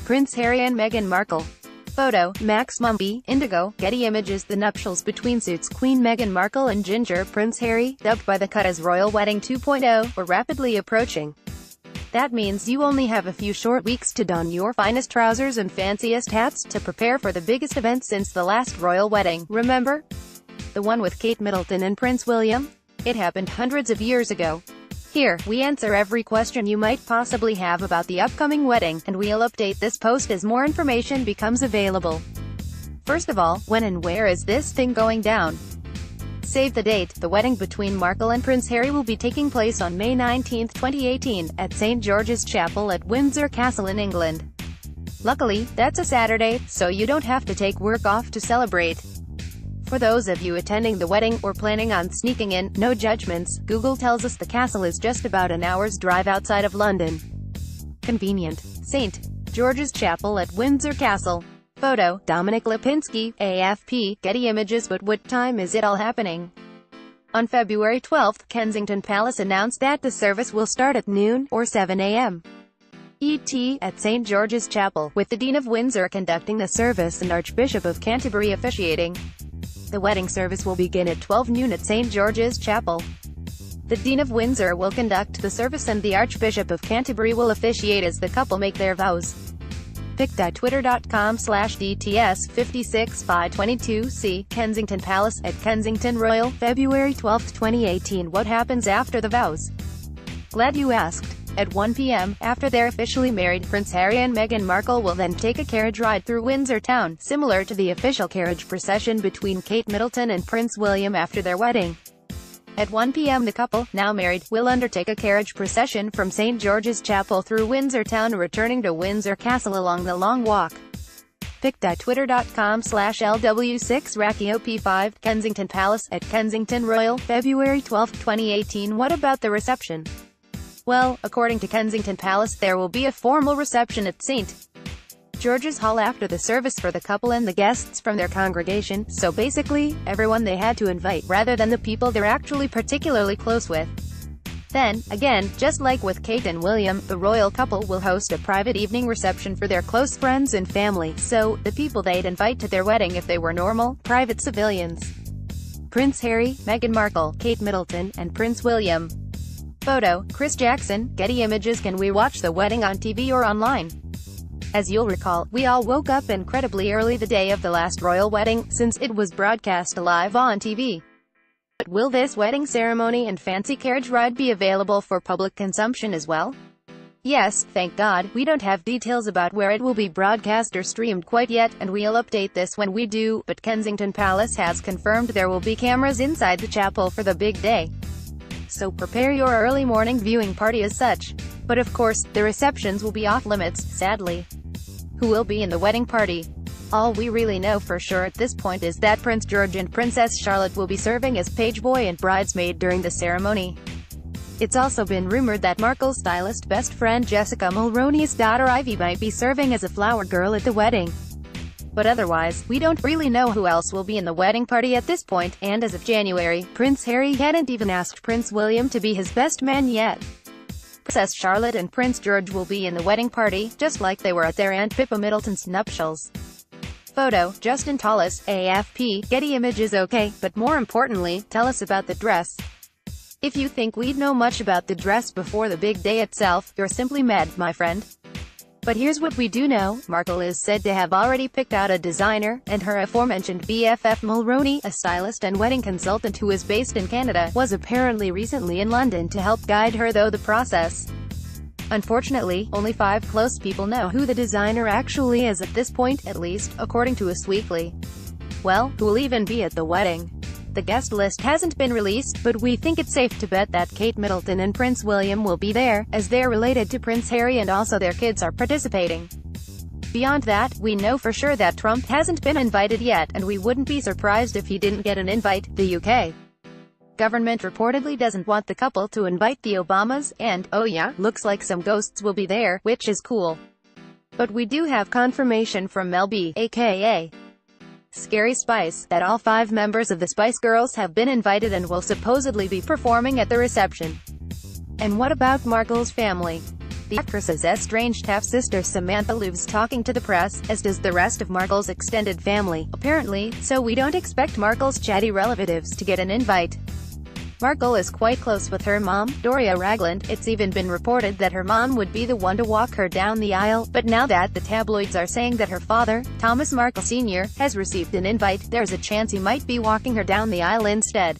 Prince Harry and Meghan Markle. Photo, Max Mumby, Indigo, Getty Images. The nuptials between suits Queen Meghan Markle and Ginger Prince Harry, dubbed by The Cut as Royal Wedding 2.0, were rapidly approaching. That means you only have a few short weeks to don your finest trousers and fanciest hats to prepare for the biggest event since the last royal wedding, remember? The one with Kate Middleton and Prince William? It happened hundreds of years ago. Here, we answer every question you might possibly have about the upcoming wedding, and we'll update this post as more information becomes available. First of all, when and where is this thing going down? Save the date. The wedding between Markle and Prince Harry will be taking place on May 19, 2018, at St. George's Chapel at Windsor Castle in England. Luckily, that's a Saturday, so you don't have to take work off to celebrate. For those of you attending the wedding, or planning on sneaking in, no judgments. Google tells us the castle is just about an hour's drive outside of London. Convenient. St. George's Chapel at Windsor Castle. Photo, Dominic Lipinski, AFP, Getty Images. But what time is it all happening? On February 12, Kensington Palace announced that the service will start at noon, or 7 a.m. ET, at St. George's Chapel, with the Dean of Windsor conducting the service and Archbishop of Canterbury officiating. The wedding service will begin at 12 noon at St. George's Chapel. The Dean of Windsor will conduct the service and the Archbishop of Canterbury will officiate as the couple make their vows. pic.twitter.com/DTS56by22. Kensington Palace, at Kensington Royal, February 12, 2018. What happens after the vows? Glad you asked. At 1 p.m., after they're officially married, Prince Harry and Meghan Markle will then take a carriage ride through Windsor town, similar to the official carriage procession between Kate Middleton and Prince William after their wedding. At 1 p.m. the couple, now married, will undertake a carriage procession from St. George's Chapel through Windsor town, returning to Windsor Castle along the Long Walk. pic.twitter.com/LW6RACIOP5. Kensington Palace, at Kensington Royal, February 12, 2018. What about the reception? Well, according to Kensington Palace, there will be a formal reception at St. George's Hall after the service for the couple and the guests from their congregation, so basically, everyone they had to invite, rather than the people they're actually particularly close with. Then, again, just like with Kate and William, the royal couple will host a private evening reception for their close friends and family, so, the people they'd invite to their wedding if they were normal, private civilians. Prince Harry, Meghan Markle, Kate Middleton, and Prince William. Photo, Chris Jackson, Getty Images. Can we watch the wedding on TV or online? As you'll recall, we all woke up incredibly early the day of the last royal wedding, since it was broadcast live on TV. But will this wedding ceremony and fancy carriage ride be available for public consumption as well? Yes, thank God. We don't have details about where it will be broadcast or streamed quite yet, and we'll update this when we do, but Kensington Palace has confirmed there will be cameras inside the chapel for the big day. So prepare your early morning viewing party as such. But of course, the receptions will be off limits, sadly. Who will be in the wedding party? All we really know for sure at this point is that Prince George and Princess Charlotte will be serving as page boy and bridesmaid during the ceremony. It's also been rumored that Markle's stylist best friend Jessica Mulroney's daughter Ivy might be serving as a flower girl at the wedding. But otherwise, we don't really know who else will be in the wedding party at this point, and as of January, Prince Harry hadn't even asked Prince William to be his best man yet. Princess Charlotte and Prince George will be in the wedding party, just like they were at their Aunt Pippa Middleton's nuptials. Photo, Justin Tallis, AFP, Getty Images. Okay, but more importantly, tell us about the dress. If you think we'd know much about the dress before the big day itself, you're simply mad, my friend. But here's what we do know. Markle is said to have already picked out a designer, and her aforementioned BFF Mulroney, a stylist and wedding consultant who is based in Canada, was apparently recently in London to help guide her through the process. Unfortunately, only 5 close people know who the designer actually is at this point, at least, according to Us Weekly. Well, who'll even be at the wedding? The guest list hasn't been released, but we think it's safe to bet that Kate Middleton and Prince William will be there, as they're related to Prince Harry and also their kids are participating. Beyond that, we know for sure that Trump hasn't been invited yet, and we wouldn't be surprised if he didn't get an invite. The UK government reportedly doesn't want the couple to invite the Obamas, and, oh yeah, looks like some ghosts will be there, which is cool. But we do have confirmation from Mel B, aka Scary Spice, that all 5 members of the Spice Girls have been invited and will supposedly be performing at the reception. And what about Markle's family? The actress's estranged half-sister Samantha lives talking to the press, as does the rest of Markle's extended family, apparently, so we don't expect Markle's chatty relatives to get an invite. Markle is quite close with her mom, Doria Ragland. It's even been reported that her mom would be the one to walk her down the aisle, but now that the tabloids are saying that her father, Thomas Markle Sr., has received an invite, there's a chance he might be walking her down the aisle instead.